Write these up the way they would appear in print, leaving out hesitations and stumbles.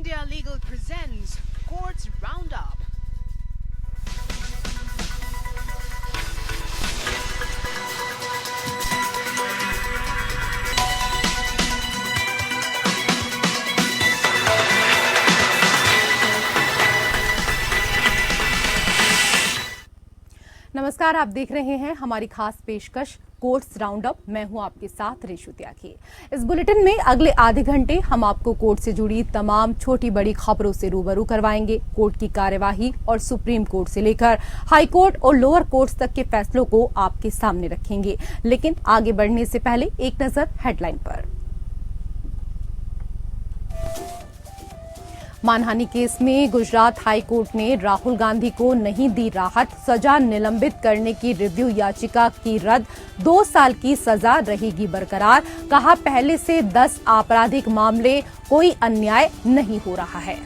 India Legal presents Courts Roundup. नमस्कार, आप देख रहे हैं हमारी खास पेशकश कोर्ट्स राउंडअप। मैं हूं आपके साथ रेशु त्यागी। इस बुलेटिन में अगले आधे घंटे हम आपको कोर्ट से जुड़ी तमाम छोटी बड़ी खबरों से रूबरू करवाएंगे। कोर्ट की कार्यवाही और सुप्रीम कोर्ट से लेकर हाई कोर्ट और लोअर कोर्ट्स तक के फैसलों को आपके सामने रखेंगे। लेकिन आगे बढ़ने से पहले एक नजर हेडलाइन पर। मानहानि केस में गुजरात हाई कोर्ट ने राहुल गांधी को नहीं दी राहत, सजा निलंबित करने की रिव्यू याचिका की रद्द, 2 साल की सजा रहेगी बरकरार। कहा, पहले से 10 आपराधिक मामले, कोई अन्याय नहीं हो रहा है।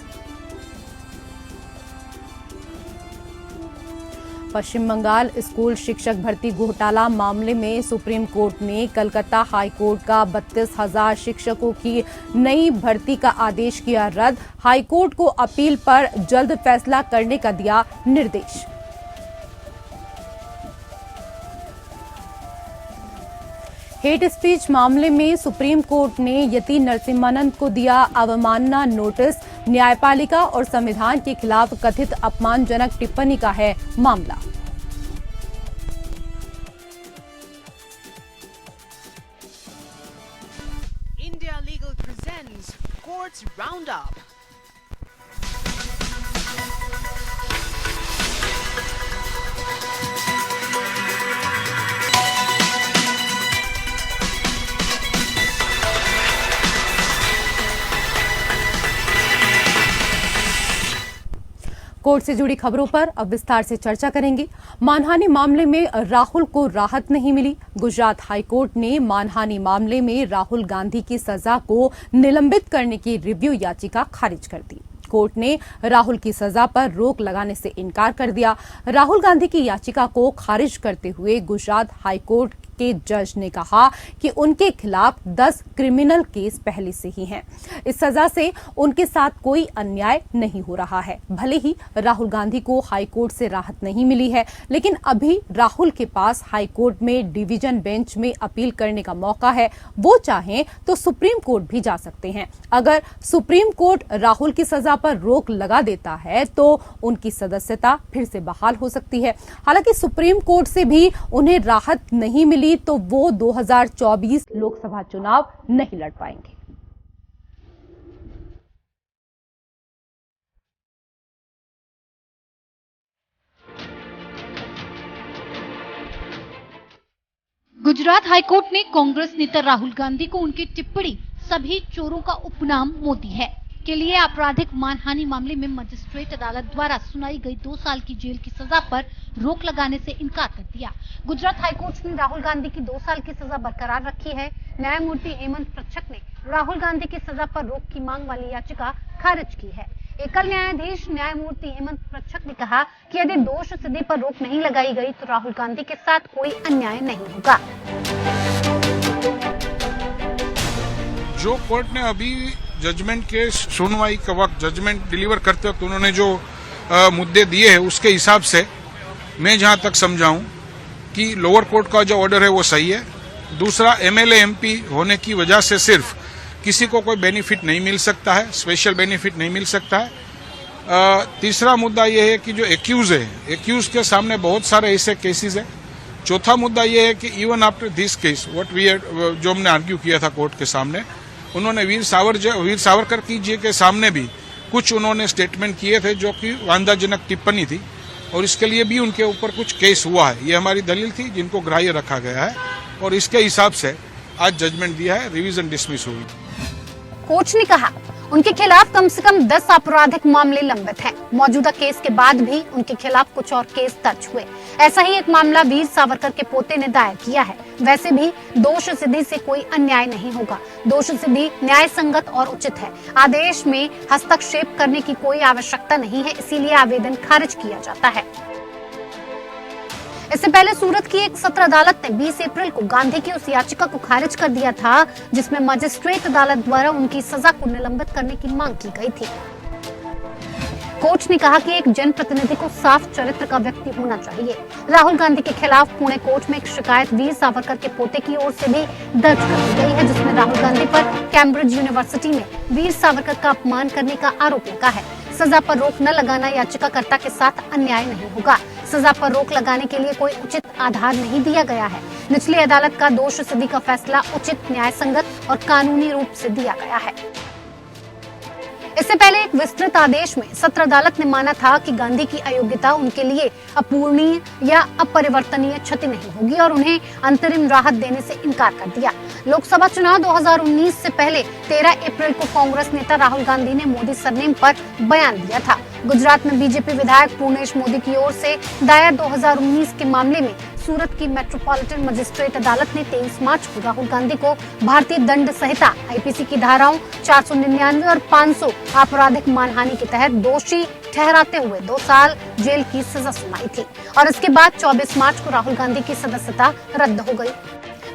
पश्चिम बंगाल स्कूल शिक्षक भर्ती घोटाला मामले में सुप्रीम कोर्ट ने कलकत्ता हाई कोर्ट का 32,000 शिक्षकों की नई भर्ती का आदेश किया रद्द। हाई कोर्ट को अपील पर जल्द फैसला करने का दिया निर्देश। हेट स्पीच मामले में सुप्रीम कोर्ट ने यति नरसिम्हानंद को दिया अवमानना नोटिस। न्यायपालिका और संविधान के खिलाफ कथित अपमानजनक टिप्पणी का है मामला। India Legal presents Courts Roundup. Court से जुड़ी खबरों पर अब विस्तार से चर्चा करेंगे। मानहानि मामले में राहुल को राहत नहीं मिली। गुजरात हाईकोर्ट ने मानहानि मामले में राहुल गांधी की सजा को निलंबित करने की रिव्यू याचिका खारिज कर दी। कोर्ट ने राहुल की सजा पर रोक लगाने से इनकार कर दिया। राहुल गांधी की याचिका को खारिज करते हुए गुजरात हाईकोर्ट के जज ने कहा कि उनके खिलाफ 10 क्रिमिनल केस पहले से ही हैं। इस सजा से उनके साथ कोई अन्याय नहीं हो रहा है। भले ही राहुल गांधी को हाई कोर्ट से राहत नहीं मिली है, लेकिन अभी राहुल के पास हाई कोर्ट में डिवीजन बेंच में अपील करने का मौका है। वो चाहें तो सुप्रीम कोर्ट भी जा सकते हैं। अगर सुप्रीम कोर्ट राहुल की सजा पर रोक लगा देता है तो उनकी सदस्यता फिर से बहाल हो सकती है। हालांकि सुप्रीम कोर्ट से भी उन्हें राहत नहीं मिली तो वो 2024 लोकसभा चुनाव नहीं लड़ पाएंगे। गुजरात हाईकोर्ट ने कांग्रेस नेता राहुल गांधी को उनकी टिप्पणी सभी चोरों का उपनाम मोदी है के लिए आपराधिक मानहानि मामले में मजिस्ट्रेट अदालत द्वारा सुनाई गई 2 साल की जेल की सजा पर रोक लगाने से इनकार कर दिया। गुजरात हाईकोर्ट ने राहुल गांधी की 2 साल की सजा बरकरार रखी है। न्यायमूर्ति हेमंत प्रच्छक ने राहुल गांधी की सजा पर रोक की मांग वाली याचिका खारिज की है। एकल न्यायाधीश न्यायमूर्ति हेमंत प्रच्छक ने कहा कि यदि दोष सिद्धि पर रोक नहीं लगाई गई तो राहुल गांधी के साथ कोई अन्याय नहीं होगा। जो कोर्ट ने अभी जजमेंट के सुनवाई के वक्त जजमेंट डिलीवर करते वक्त उन्होंने जो मुद्दे दिए हैं उसके हिसाब से मैं जहां तक समझाऊं कि लोअर कोर्ट का जो ऑर्डर है वो सही है। दूसरा, एमएलए एमपी होने की वजह से सिर्फ किसी को कोई बेनिफिट नहीं मिल सकता है, स्पेशल बेनिफिट नहीं मिल सकता है। तीसरा मुद्दा ये है कि जो एक्यूज है, एक्यूज के सामने बहुत सारे ऐसे केसेस है। चौथा मुद्दा ये है कि इवन आफ्टर दिस केस जो हमने आर्ग्यू किया था कोर्ट के सामने, उन्होंने वीर सावरकर जी के सामने भी कुछ उन्होंने स्टेटमेंट किए थे जो कि वांधाजनक टिप्पणी थी और इसके लिए भी उनके ऊपर कुछ केस हुआ है। ये हमारी दलील थी जिनको ग्राह्य रखा गया है और इसके हिसाब से आज जजमेंट दिया है, रिवीजन डिसमिस हुई। कोर्ट ने कहा उनके खिलाफ कम से कम 10 आपराधिक मामले लंबित हैं। मौजूदा केस के बाद भी उनके खिलाफ कुछ और केस दर्ज हुए। ऐसा ही एक मामला वीर सावरकर के पोते ने दायर किया है। वैसे भी दोष सिद्धि से कोई अन्याय नहीं होगा। दोष सिद्धि न्याय संगत और उचित है। आदेश में हस्तक्षेप करने की कोई आवश्यकता नहीं है, इसीलिए आवेदन खारिज किया जाता है। इससे पहले सूरत की एक सत्र अदालत ने 20 अप्रैल को गांधी की उस याचिका को खारिज कर दिया था जिसमें मजिस्ट्रेट अदालत द्वारा उनकी सजा को निलंबित करने की मांग की गई थी। कोर्ट ने कहा कि एक जनप्रतिनिधि को साफ चरित्र का व्यक्ति होना चाहिए। राहुल गांधी के खिलाफ पुणे कोर्ट में एक शिकायत वीर सावरकर के पोते की ओर से भी दर्ज कर दी गई है, जिसमें राहुल गांधी पर कैम्ब्रिज यूनिवर्सिटी में वीर सावरकर का अपमान करने का आरोप लगा है। सजा पर रोक न लगाना याचिकाकर्ता के साथ अन्याय नहीं होगा। सजा पर रोक लगाने के लिए कोई उचित आधार नहीं दिया गया है। निचली अदालत का दोष सिद्धि का फैसला उचित, न्याय संगत और कानूनी रूप से दिया गया है। इससे पहले एक विस्तृत आदेश में सत्र अदालत ने माना था कि गांधी की अयोग्यता उनके लिए अपूरणीय या अपरिवर्तनीय क्षति नहीं होगी और उन्हें अंतरिम राहत देने से इनकार कर दिया। लोकसभा चुनाव 2019 से पहले 13 अप्रैल को कांग्रेस नेता राहुल गांधी ने मोदी सरनेम पर बयान दिया था। गुजरात में बीजेपी विधायक पूर्णेश मोदी की ओर से दायर 2019 के मामले में सूरत की मेट्रोपॉलिटन मजिस्ट्रेट अदालत ने 23 मार्च को राहुल गांधी को भारतीय दंड संहिता आईपीसी की धाराओं 499 और 500 आपराधिक मानहानि के तहत दोषी ठहराते हुए 2 साल जेल की सजा सुनाई थी और इसके बाद 24 मार्च को राहुल गांधी की सदस्यता रद्द हो गई।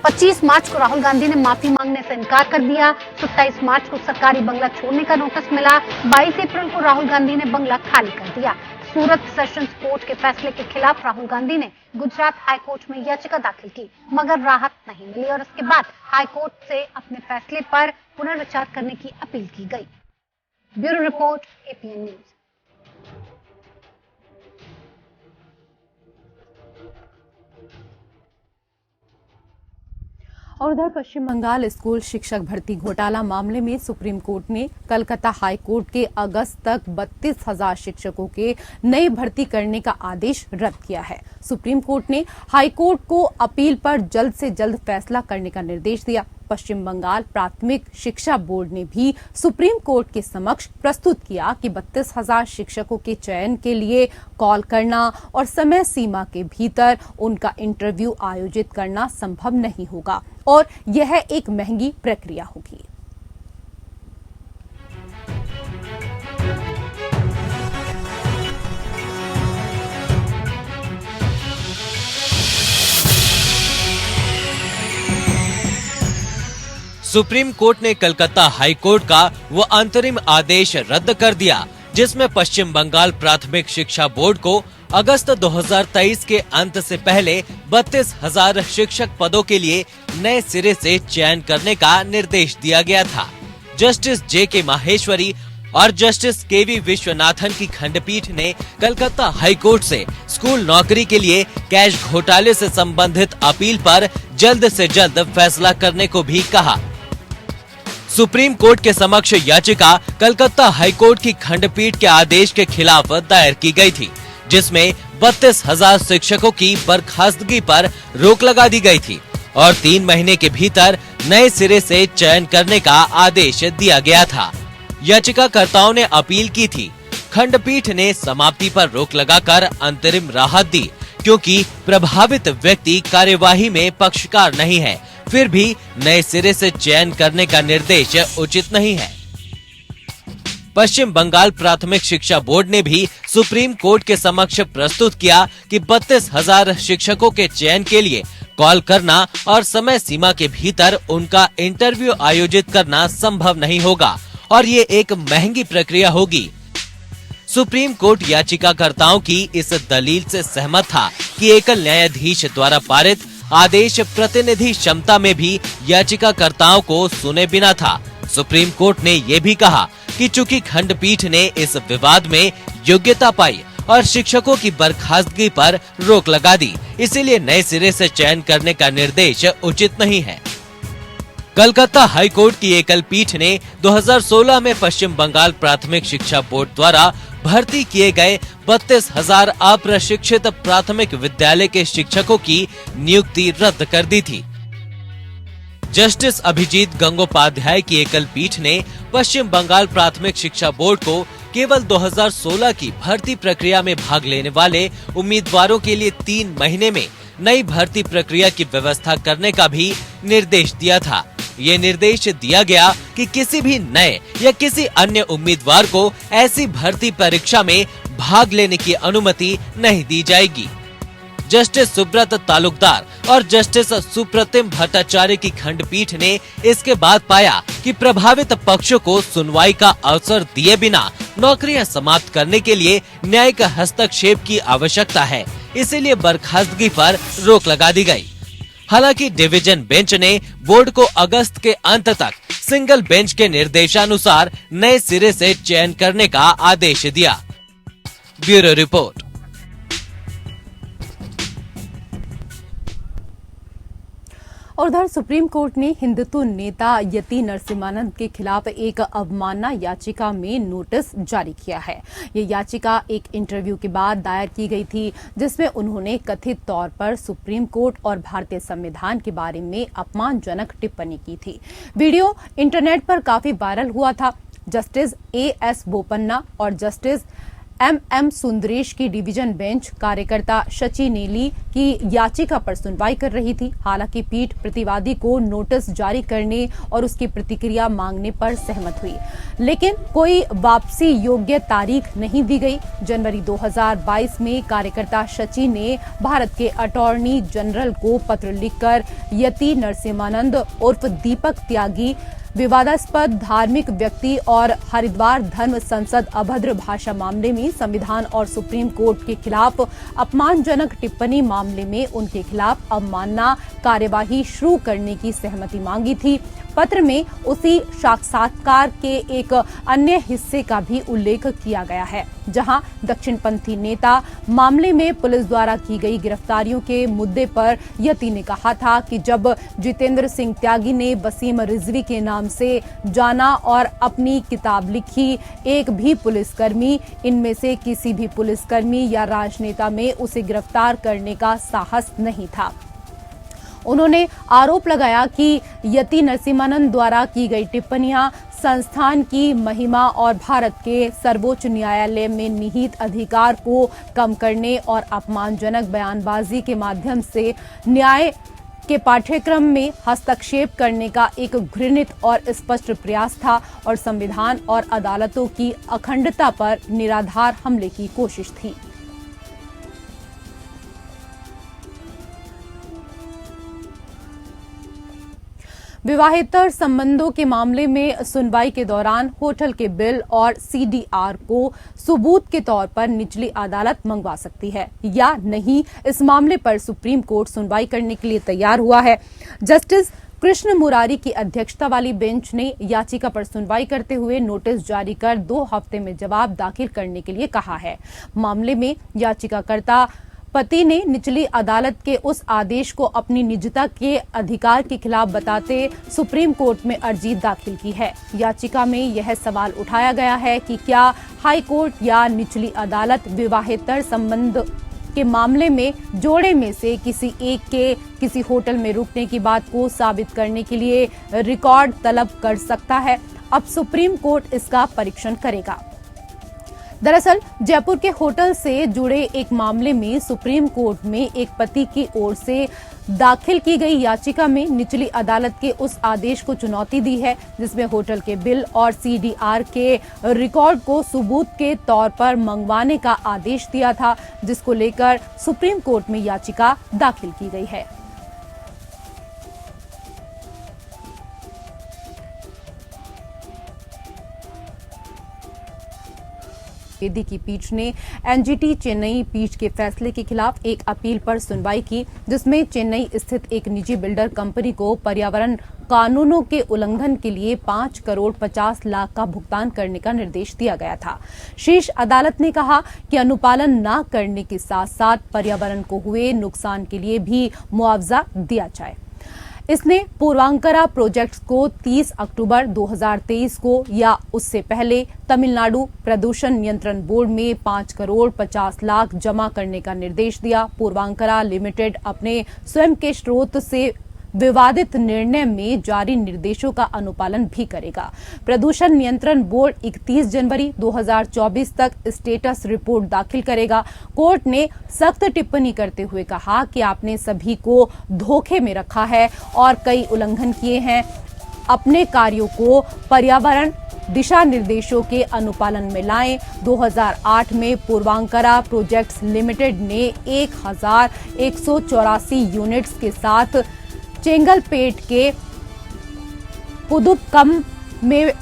25 मार्च को राहुल गांधी ने माफी मांगने से इनकार कर दिया। 27 मार्च को सरकारी बंगला छोड़ने का नोटिस मिला। 22 अप्रैल को राहुल गांधी ने बंगला खाली कर दिया। सूरत सेशंस कोर्ट के फैसले के खिलाफ राहुल गांधी ने गुजरात हाई कोर्ट में याचिका दाखिल की, मगर राहत नहीं मिली और इसके बाद हाई कोर्ट से अपने फैसले पर पुनर्विचार करने की अपील की गई। Bureau report, APN news. और उधर पश्चिम बंगाल स्कूल शिक्षक भर्ती घोटाला मामले में सुप्रीम कोर्ट ने कलकत्ता हाई कोर्ट के अगस्त तक 32,000 शिक्षकों के नई भर्ती करने का आदेश रद्द किया है। सुप्रीम कोर्ट ने हाई कोर्ट को अपील पर जल्द से जल्द फैसला करने का निर्देश दिया। पश्चिम बंगाल प्राथमिक शिक्षा बोर्ड ने भी सुप्रीम कोर्ट के समक्ष प्रस्तुत किया कि 32,000 शिक्षकों के चयन के लिए कॉल करना और समय सीमा के भीतर उनका इंटरव्यू आयोजित करना संभव नहीं होगा और यह एक महंगी प्रक्रिया होगी। सुप्रीम कोर्ट ने कलकत्ता हाई कोर्ट का वो अंतरिम आदेश रद्द कर दिया जिसमें पश्चिम बंगाल प्राथमिक शिक्षा बोर्ड को अगस्त 2023 के अंत से पहले 32,000 शिक्षक पदों के लिए नए सिरे से चयन करने का निर्देश दिया गया था। Justice JK. माहेश्वरी और जस्टिस के.वी. विश्वनाथन की खंडपीठ ने कलकत्ता हाई कोर्ट से स्कूल नौकरी के लिए कैश घोटाले से संबंधित अपील पर जल्द से जल्द फैसला करने को भी कहा। सुप्रीम कोर्ट के समक्ष याचिका कलकत्ता हाई कोर्ट की खंडपीठ के आदेश के खिलाफ दायर की गई थी, जिसमें 32,000 शिक्षकों की बर्खास्तगी पर रोक लगा दी गई थी और 3 महीने के भीतर नए सिरे से चयन करने का आदेश दिया गया था। याचिकाकर्ताओं ने अपील की थी। खंडपीठ ने समाप्ति पर रोक लगाकर अंतरिम राहत दी क्योंकि प्रभावित व्यक्ति कार्यवाही में पक्षकार नहीं है, फिर भी नए सिरे से चयन करने का निर्देश उचित नहीं है। पश्चिम बंगाल प्राथमिक शिक्षा बोर्ड ने भी सुप्रीम कोर्ट के समक्ष प्रस्तुत किया कि 32,000 शिक्षकों के चयन के लिए कॉल करना और समय सीमा के भीतर उनका इंटरव्यू आयोजित करना संभव नहीं होगा और ये एक महंगी प्रक्रिया होगी। सुप्रीम कोर्ट याचिकाकर्ताओं की इस दलील से सहमत था कि एकल न्यायाधीश द्वारा पारित आदेश प्रतिनिधि क्षमता में भी याचिकाकर्ताओं को सुने बिना था। सुप्रीम कोर्ट ने ये भी कहा कि चूंकि खंडपीठ ने इस विवाद में योग्यता पाई और शिक्षकों की बर्खास्तगी पर रोक लगा दी, इसीलिए नए सिरे से चयन करने का निर्देश उचित नहीं है। कलकत्ता हाई कोर्ट की एकल पीठ ने 2016 में पश्चिम बंगाल प्राथमिक शिक्षा बोर्ड द्वारा भर्ती किए गए 32,000 अप्रशिक्षित प्राथमिक विद्यालय के शिक्षकों की नियुक्ति रद्द कर दी थी। जस्टिस अभिजीत गंगोपाध्याय की एकल पीठ ने पश्चिम बंगाल प्राथमिक शिक्षा बोर्ड को केवल 2016 की भर्ती प्रक्रिया में भाग लेने वाले उम्मीदवारों के लिए 3 महीने में नई भर्ती प्रक्रिया की व्यवस्था करने का भी निर्देश दिया था। ये निर्देश दिया गया कि किसी भी नए या किसी अन्य उम्मीदवार को ऐसी भर्ती परीक्षा में भाग लेने की अनुमति नहीं दी जाएगी। जस्टिस सुब्रत तालुकदार और जस्टिस सुप्रतिम भट्टाचार्य की खंडपीठ ने इसके बाद पाया कि प्रभावित पक्षों को सुनवाई का अवसर दिए बिना नौकरियां समाप्त करने के लिए न्यायिक हस्तक्षेप की आवश्यकता है, इसीलिए बर्खास्तगी पर रोक लगा दी गई। हालांकि डिवीजन बेंच ने बोर्ड को अगस्त के अंत तक सिंगल बेंच के निर्देशानुसार नए सिरे से चयन करने का आदेश दिया। Bureau report. उधर सुप्रीम कोर्ट ने हिंदुत्व नेता यति नरसिम्हानंद के खिलाफ एक अवमानना याचिका में नोटिस जारी किया है। ये याचिका एक इंटरव्यू के बाद दायर की गई थी, जिसमें उन्होंने कथित तौर पर सुप्रीम कोर्ट और भारतीय संविधान के बारे में अपमानजनक टिप्पणी की थी। वीडियो इंटरनेट पर काफी वायरल हुआ था। जस्टिस एएस बोपन्ना और जस्टिस एमएम सुंदरेश की डिवीजन बेंच कार्यकर्ता शचि नेली की याचिका पर सुनवाई कर रही थी। हालांकि पीठ प्रतिवादी को नोटिस जारी करने और उसकी प्रतिक्रिया मांगने पर सहमत हुई, लेकिन कोई वापसी योग्य तारीख नहीं दी गई। जनवरी 2022 में कार्यकर्ता शचि ने भारत के अटॉर्नी जनरल को पत्र लिखकर यति नरसिम्हानंद उर्फ दीपक त्यागी विवादास्पद धार्मिक व्यक्ति और हरिद्वार धर्म संसद अभद्र भाषा मामले में संविधान और सुप्रीम कोर्ट के खिलाफ अपमानजनक टिप्पणी मामले में उनके खिलाफ अवमानना कार्यवाही शुरू करने की सहमति मांगी थी। पत्र में उसी साक्षात्कार के एक अन्य हिस्से का भी उल्लेख किया गया है, जहां दक्षिणपंथी नेता मामले में पुलिस द्वारा की गई गिरफ्तारियों के मुद्दे पर यति ने कहा था कि जब जितेंद्र सिंह त्यागी ने वसीम रिजवी के नाम से जाना और अपनी किताब लिखी, एक भी पुलिसकर्मी, इनमें से किसी भी पुलिसकर्मी या राजनेता में उसे गिरफ्तार करने का साहस नहीं था। उन्होंने आरोप लगाया कि यति नरसिम्हानंद द्वारा की गई टिप्पणियां संस्थान की महिमा और भारत के सर्वोच्च न्यायालय में निहित अधिकार को कम करने और अपमानजनक बयानबाजी के माध्यम से न्याय के पाठ्यक्रम में हस्तक्षेप करने का एक घृणित और स्पष्ट प्रयास था और संविधान और अदालतों की अखंडता पर निराधार हमले की कोशिश थी। विवाहेतर संबंधों के मामले में सुनवाई के दौरान होटल के बिल और सीडीआर को सबूत के तौर पर निचली अदालत मंगवा सकती है या नहीं, इस मामले पर सुप्रीम कोर्ट सुनवाई करने के लिए तैयार हुआ है। जस्टिस कृष्ण मुरारी की अध्यक्षता वाली बेंच ने याचिका पर सुनवाई करते हुए नोटिस जारी कर 2 हफ्ते में जवाब दाखिल करने के लिए कहा है। मामले में याचिकाकर्ता पति ने निचली अदालत के उस आदेश को अपनी निजता के अधिकार के खिलाफ बताते सुप्रीम कोर्ट में अर्जी दाखिल की है। याचिका में यह सवाल उठाया गया है कि क्या हाई कोर्ट या निचली अदालत विवाहेतर संबंध के मामले में जोड़े में से किसी एक के किसी होटल में रुकने की बात को साबित करने के लिए रिकॉर्ड तलब कर सकता है। अब सुप्रीम कोर्ट इसका परीक्षण करेगा। दरअसल जयपुर के होटल से जुड़े एक मामले में सुप्रीम कोर्ट में एक पति की ओर से दाखिल की गई याचिका में निचली अदालत के उस आदेश को चुनौती दी है, जिसमें होटल के बिल और सीडीआर के रिकॉर्ड को सबूत के तौर पर मंगवाने का आदेश दिया था, जिसको लेकर सुप्रीम कोर्ट में याचिका दाखिल की गई है। बेदी की पीठ ने एनजीटी चेन्नई पीठ के फैसले के खिलाफ एक अपील पर सुनवाई की, जिसमें चेन्नई स्थित एक निजी बिल्डर कंपनी को पर्यावरण कानूनों के उल्लंघन के लिए 5 करोड़ 50 लाख का भुगतान करने का निर्देश दिया गया था। शीर्ष अदालत ने कहा कि अनुपालन न करने के साथ साथ पर्यावरण को हुए नुकसान के लिए भी मुआवजा दिया जाए। इसने पूर्वांकरा प्रोजेक्ट को 30 अक्टूबर 2023 को या उससे पहले तमिलनाडु प्रदूषण नियंत्रण बोर्ड में 5 करोड़ 50 लाख जमा करने का निर्देश दिया। पूर्वांकरा लिमिटेड अपने स्वयं के स्रोत से विवादित निर्णय में जारी निर्देशों का अनुपालन भी करेगा। प्रदूषण नियंत्रण बोर्ड 31 जनवरी 2024 तक स्टेटस रिपोर्ट दाखिल करेगा। कोर्ट ने सख्त टिप्पणी करते हुए कहा कि आपने सभी को धोखे में रखा है और कई उल्लंघन किए हैं। अपने कार्यों को पर्यावरण दिशा निर्देशों के अनुपालन में लाएं। 2008 में पूर्वांकरा प्रोजेक्ट्स लिमिटेड ने 1184 यूनिट्स के साथ चेंगलपेट के पुदुक्कम में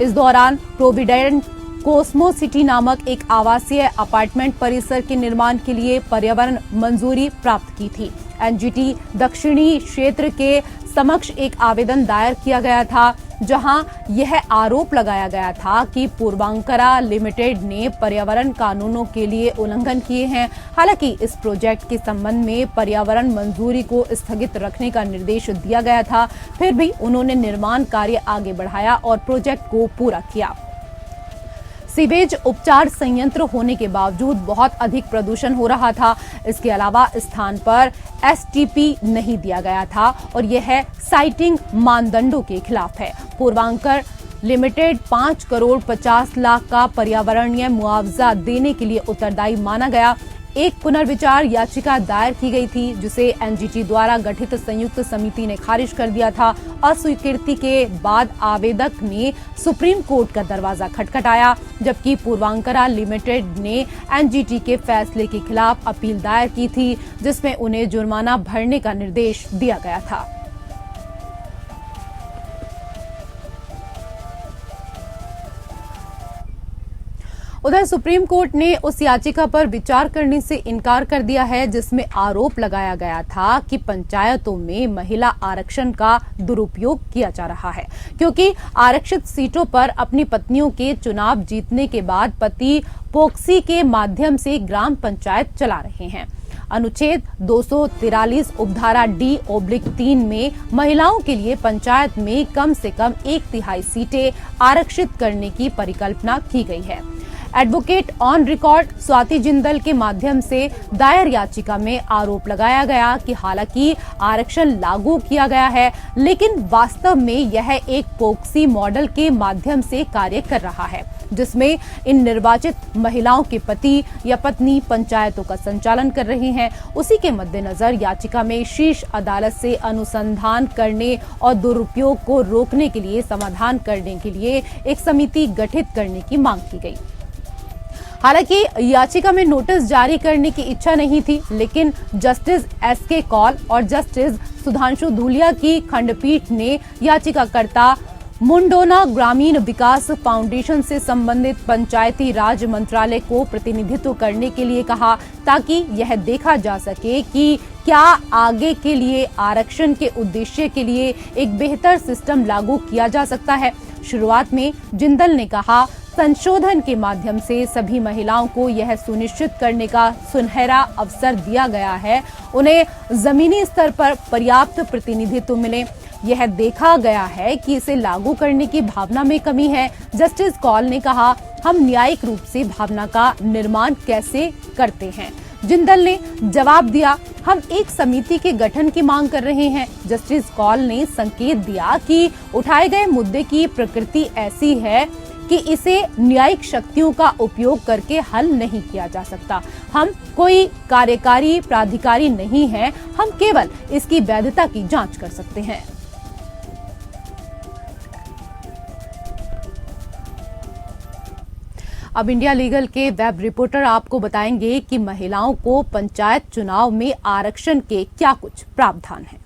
इस दौरान प्रोविडेंट कोस्मो सिटी नामक एक आवासीय अपार्टमेंट परिसर के निर्माण के लिए पर्यावरण मंजूरी प्राप्त की थी। एनजीटी दक्षिणी क्षेत्र के समक्ष एक आवेदन दायर किया गया था, जहां यह आरोप लगाया गया था कि पूर्वांकरा लिमिटेड ने पर्यावरण कानूनों के लिए उल्लंघन किए हैं। हालांकि इस प्रोजेक्ट के संबंध में पर्यावरण मंजूरी को स्थगित रखने का निर्देश दिया गया था, फिर भी उन्होंने निर्माण कार्य आगे बढ़ाया और प्रोजेक्ट को पूरा किया। सीवेज उपचार संयंत्र होने के बावजूद बहुत अधिक प्रदूषण हो रहा था। इसके अलावा स्थान पर एसटीपी नहीं दिया गया था और यह साइटिंग मानदंडों के खिलाफ है। पूर्वांकर लिमिटेड 5 करोड़ 50 लाख का पर्यावरणीय मुआवजा देने के लिए उत्तरदायी माना गया। एक पुनर्विचार याचिका दायर की गई थी, जिसे एनजीटी द्वारा गठित संयुक्त समिति ने खारिज कर दिया था। अस्वीकृति के बाद आवेदक ने सुप्रीम कोर्ट का दरवाजा खटखटाया, जबकि पूर्वांकरा लिमिटेड ने एनजीटी के फैसले के खिलाफ अपील दायर की थी, जिसमें उन्हें जुर्माना भरने का निर्देश दिया गया था। उधर सुप्रीम कोर्ट ने उस याचिका पर विचार करने से इनकार कर दिया है, जिसमें आरोप लगाया गया था कि पंचायतों में महिला आरक्षण का दुरुपयोग किया जा रहा है, क्योंकि आरक्षित सीटों पर अपनी पत्नियों के चुनाव जीतने के बाद पति पोक्सी के माध्यम से ग्राम पंचायत चला रहे हैं। अनुच्छेद 243 उपधारा D/3 में महिलाओं के लिए पंचायत में कम से कम 1/3 सीटें आरक्षित करने की परिकल्पना की गई है। Advocate on record Swati Jindal के माध्यम से दायर याचिका में आरोप लगाया गया कि हालांकि आरक्षण लागू किया गया है, लेकिन वास्तव में यह एक पोक्सी मॉडल के माध्यम से कार्य कर रहा है, जिसमें इन निर्वाचित महिलाओं के पति या पत्नी पंचायतों का संचालन कर रहे हैं। उसी के मद्देनजर याचिका में शीर्ष अदालत से अनुसंधान करने और दुरुपयोग को रोकने के लिए समाधान करने के लिए एक समिति गठित करने की मांग की गई। हालांकि याचिका में नोटिस जारी करने की इच्छा नहीं थी, लेकिन जस्टिस एसके कौल और जस्टिस सुधांशु धूलिया की खंडपीठ ने याचिकाकर्ता मुंडोना ग्रामीण विकास फाउंडेशन से संबंधित पंचायती राज मंत्रालय को प्रतिनिधित्व करने के लिए कहा, ताकि यह देखा जा सके कि क्या आगे के लिए आरक्षण के उद्देश्य के लिए एक बेहतर सिस्टम लागू किया जा सकता है। शुरुआत में जिंदल ने कहा, संशोधन के माध्यम से सभी महिलाओं को यह सुनिश्चित करने का सुनहरा अवसर दिया गया है उन्हें जमीनी स्तर पर पर्याप्त प्रतिनिधित्व मिले। यह देखा गया है कि इसे लागू करने की भावना में कमी है। जस्टिस कौल ने कहा, हम न्यायिक रूप से भावना का निर्माण कैसे करते हैं। जिंदल ने जवाब दिया, हम एक समिति के गठन की मांग कर रहे हैं। जस्टिस कौल ने संकेत दिया कि उठाए गए मुद्दे की प्रकृति ऐसी है कि इसे न्यायिक शक्तियों का उपयोग करके हल नहीं किया जा सकता। हम कोई कार्यकारी प्राधिकारी नहीं हैं, हम केवल इसकी वैधता की जांच कर सकते हैं। अब इंडिया लीगल के वेब रिपोर्टर आपको बताएंगे कि महिलाओं को पंचायत चुनाव में आरक्षण के क्या कुछ प्रावधान हैं।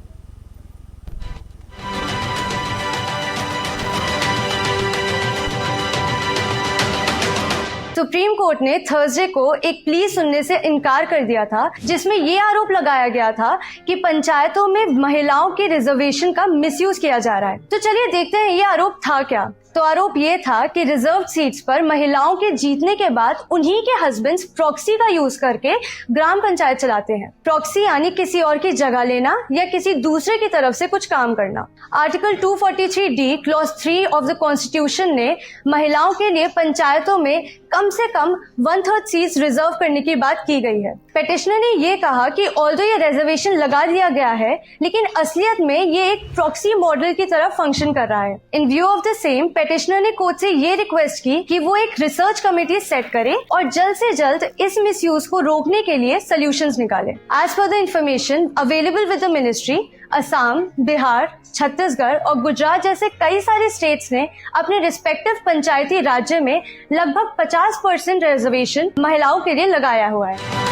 सुप्रीम कोर्ट ने थर्सडे को एक प्ली सुनने से इनकार कर दिया था, जिसमें ये आरोप लगाया गया था कि पंचायतों में महिलाओं के रिजर्वेशन का मिसयूज किया जा रहा है। तो चलिए देखते हैं ये आरोप था क्या। तो आरोप ये था कि रिजर्व सीट्स पर महिलाओं के जीतने के बाद उन्हीं के हस्बैंड्स प्रॉक्सी का यूज करके ग्राम पंचायत चलाते हैं। प्रॉक्सी यानी किसी और की जगह लेना या किसी दूसरे की तरफ से कुछ काम करना। Article 243D clause 3 of the constitution ने महिलाओं के लिए पंचायतों में कम से कम 1/3 सीट्स रिजर्व करने की बात की गई है। पेटिशनर ने ये कहा कि ऑल्दो ये रिजर्वेशन लगा दिया गया है, लेकिन असलियत में ये एक प्रॉक्सी मॉडल की तरह फंक्शन कर रहा है। इन view of the same, petitioner ने कोर्ट से ये रिक्वेस्ट की कि वो एक रिसर्च कमेटी सेट करे और जल्द से जल्द इस मिसयूज को रोकने के लिए सॉल्यूशंस निकाले। As per the information available with the ministry, Assam, Bihar, Chhattisgarh और गुजरात जैसे कई सारे स्टेट्स ने अपने रिस्पेक्टिव पंचायती राज्य में लगभग 50% रिजर्वेशन महिलाओं के लिए लगाया हुआ है।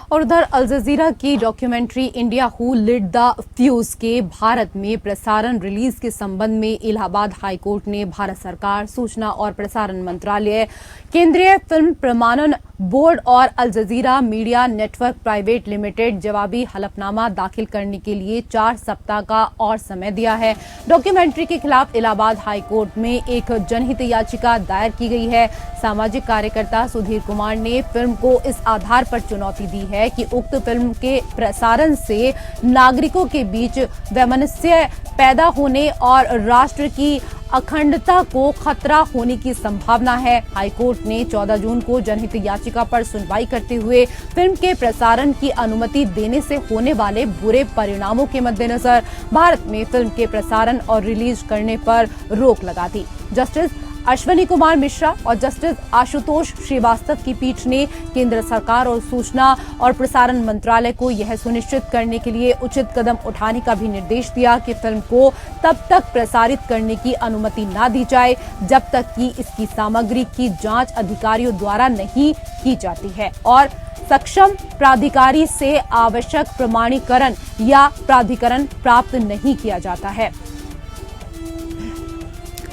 और उधर अल जजीरा की documentary India who lit the fuse के भारत में प्रसारण रिलीज के संबंध में इलाहाबाद हाईकोर्ट ने भारत सरकार, सूचना और प्रसारण मंत्रालय, केंद्रीय फिल्म प्रमाणन बोर्ड और अल जजीरा मीडिया नेटवर्क प्राइवेट लिमिटेड जवाबी हलफनामा दाखिल करने के लिए 4 सप्ताह का और समय दिया है। डॉक्यूमेंट्री के खिलाफ इलाहाबाद हाईकोर्ट में एक जनहित याचिका दायर की गई है। सामाजिक कार्यकर्ता सुधीर कुमार ने फिल्म को इस आधार पर चुनौती दी है कि उक्त फिल्म के प्रसारण से नागरिकों के बीच वैमनस्य पैदा होने और राष्ट्र की अखंडता को खतरा होने की संभावना है। हाईकोर्ट ने 14 जून को जनहित याचिका पर सुनवाई करते हुए फिल्म के प्रसारण की अनुमति देने से होने वाले बुरे परिणामों के मद्देनजर भारत में फिल्म के प्रसारण और रिलीज करने पर रोक लगा दी। जस्टिस अश्वनी कुमार मिश्रा और जस्टिस आशुतोष श्रीवास्तव की पीठ ने केंद्र सरकार और सूचना और प्रसारण मंत्रालय को यह सुनिश्चित करने के लिए उचित कदम उठाने का भी निर्देश दिया कि फिल्म को तब तक प्रसारित करने की अनुमति न दी जाए जब तक कि इसकी सामग्री की जांच अधिकारियों द्वारा नहीं की जाती है और सक्षम प्राधिकारी से आवश्यक प्रमाणीकरण या प्राधिकरण प्राप्त नहीं किया जाता है।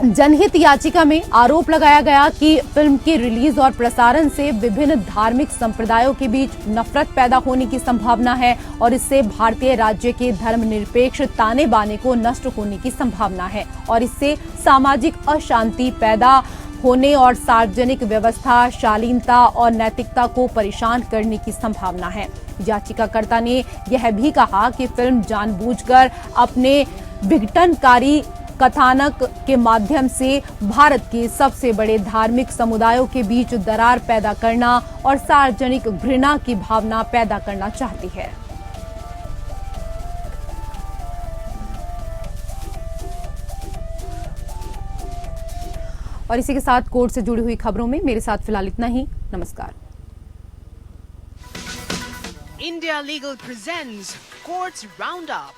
जनहित याचिका में आरोप लगाया गया कि फिल्म के रिलीज और प्रसारण से विभिन्न धार्मिक संप्रदायों के बीच नफरत पैदा होने की संभावना है और इससे भारतीय राज्य के धर्मनिरपेक्ष ताने बाने को नष्ट होने की संभावना है और इससे सामाजिक अशांति पैदा होने और सार्वजनिक व्यवस्था, शालीनता और नैतिकता को परेशान करने की संभावना है। याचिकाकर्ता ने यह भी कहा कि फिल्म जानबूझकर अपने विघटनकारी कथानक के माध्यम से भारत के सबसे बड़े धार्मिक समुदायों के बीच दरार पैदा करना और सार्वजनिक घृणा की भावना पैदा करना चाहती है। और इसी के साथ कोर्ट से जुड़ी हुई खबरों में मेरे साथ फिलहाल इतना ही। नमस्कार। India Legal presents Courts Roundup.